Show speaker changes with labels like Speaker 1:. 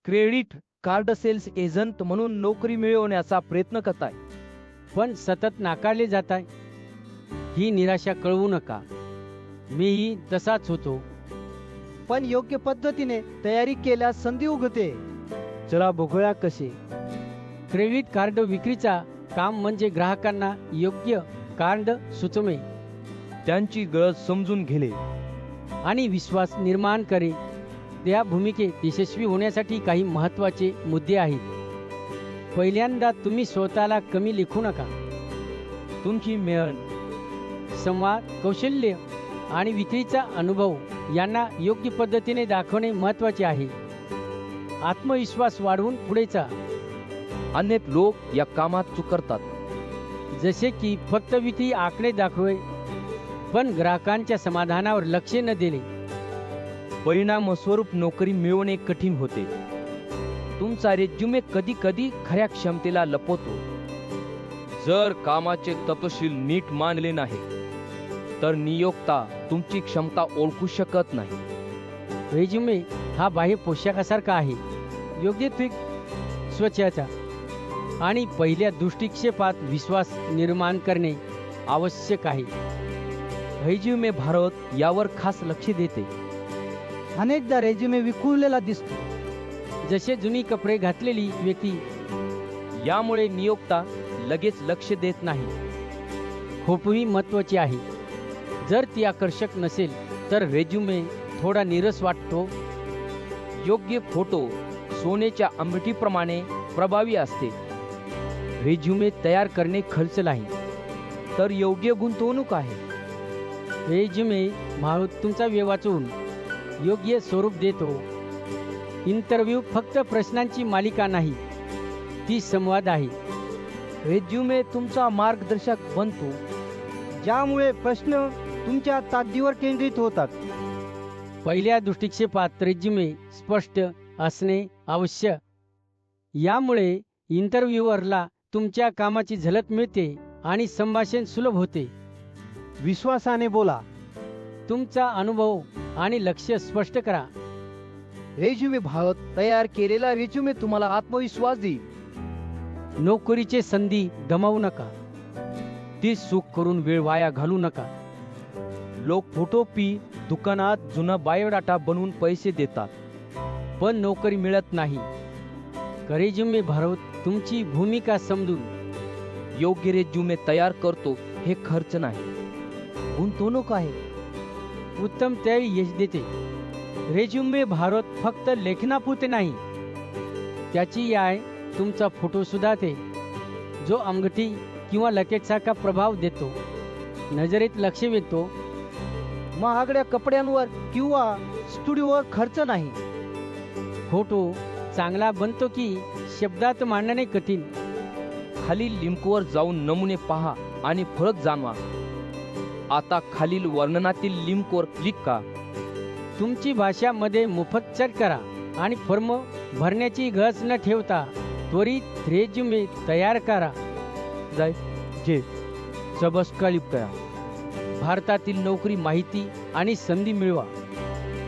Speaker 1: Credit card cells agent म्हणून नोकरी मिळवण्याचा प्रयत्न करताय,
Speaker 2: पण सतत नाकारले जात आहे. ही निराशा कळवू नका. मीही तसाच होतो.
Speaker 3: पण योग्य पद्धतीने तयारी केल्यास संधी उगते.
Speaker 1: चला बघूया कसे.
Speaker 2: क्रेडिट कार्ड विक्रीचा काम म्हणजे ग्राहकांना योग्य कार्ड सुचवणे
Speaker 1: त्यांची गरज समजून घेणे
Speaker 2: आणि विश्वास निर्माण करे. त्या भूमिकेत यशस्वी होण्यासाठी काही महत्त्वाचे मुद्दे आहेत. पहिल्यांदा तुम्ही स्वतःला कमी लेखू नका.
Speaker 1: तुमची मेहनत,
Speaker 2: संवाद कौशल्य आणि विक्रीचा अनुभव यांना योग्य पद्धतीने दाखवणे महत्त्वाचे आहे. आत्मविश्वास वाढवून पुढे जा.
Speaker 1: अनेक लोक या कामात चुकतात.
Speaker 2: जसे की फक्त विक्री आकडे दाखवे पण ग्राहकांच्या समाधानावर लक्ष न दिले.
Speaker 1: परिणामस्वरूप नोकरी मिळवणे कठीण होते. तुमचा रेज्युमे कधी कधी खऱ्या क्षमतेला लपवतो. जर कामाचे तपशील नीट मांडले नाही तर नियोक्ता तुमची क्षमता ओळखू शकत नाही.
Speaker 2: रेज्युमे हा बाह्य पोशाखासारखा आहे. योग्य ट्विक स्वच्छता आणि पहिल्या दृष्टिक्षेपात विश्वास निर्माण करणे आवश्यक आहे.
Speaker 1: रेज्युमे भारत यावर खास लक्ष देते.
Speaker 3: अनेकदा रेझ्युमे विखुरलेला दिसतो.
Speaker 2: जसे जुनी कपडे घातलेली व्यक्ती.
Speaker 1: यामुळे नियोक्ता लगेच लक्ष देत नाही.
Speaker 2: खूपही महत्त्वाचे आहे. जर ती आकर्षक नसेल तर रेज्युमे थोडा नीरस वाटतो.
Speaker 1: योग्य फोटो सोन्याच्या अंगठीप्रमाणे प्रभावी असते.
Speaker 2: रेज्युमे तयार करणे खर्च नाही
Speaker 1: तर योग्य गुंतवणूक आहे.
Speaker 2: रेज्युमे तुमचा वेळ वाचवून योग्य स्वरूप देतो. इंटरव्ह्यू फक्त प्रश्नांची मालिका नाही, ती संवाद आहे.
Speaker 1: रेज्युमे तुमचा मार्गदर्शक बनतो,
Speaker 3: ज्यामुळे प्रश्न तुमच्या ताकदीवर केंद्रित होतात.
Speaker 2: पहिल्या दृष्टिक्षेपात रेज्युमे स्पष्ट असणे आवश्यक. यामुळे इंटरव्ह्यूअरला तुमच्या कामाची झलक मिळते आणि संभाषण सुलभ होते.
Speaker 3: विश्वासाने बोला.
Speaker 2: तुमचा अनुभव आणि लक्ष्य स्पष्ट करा.
Speaker 3: रेझ्युमे भारत
Speaker 1: तयार केलेला रेज्युमे तुम्हाला आत्मविश्वास देईल.
Speaker 2: नोकरीचे संधी गमावू नका.
Speaker 1: ती सुख करून वेळ वाया घालू नका. लोक दुकानात जुना बायोडाटा बनवून पैसे देतात,
Speaker 2: पण नोकरी मिळत नाही. रेज्युमे भारत तुमची भूमिका समजून
Speaker 1: योग्य रेज्युमे तयार करतो. हे खर्च नाही, गुंतवणूक आहे.
Speaker 2: उत्तम तयारी यश देते. रेज्युमे भारत फक्त लेखनापुरते नाही, त्याची आय तुमचा फोटो सुधारते, जो अंगठी किंवा लकेटसारखा प्रभाव देतो. नजरेत लक्ष वेधतो.
Speaker 3: महागड्या कपड्यांवर किंवा स्टुडिओवर खर्च नाही.
Speaker 2: फोटो चांगला बनतो की शब्दात मांडणे कठीण.
Speaker 1: खालील लिंकवर जाऊन नमुने पहा आणि फरक जाणवा. आता खालील वर्णनातील लिंकवर क्लिक करा.
Speaker 2: तुमची भाषा मध्ये मोफत सेट करा आणि फॉर्म भरण्याची गरज न ठेवता त्वरित रेज्युमे तयार करा.
Speaker 1: सबस्क्राईब करा.
Speaker 2: भारतातील नोकरी माहिती आणि संधी मिळवा.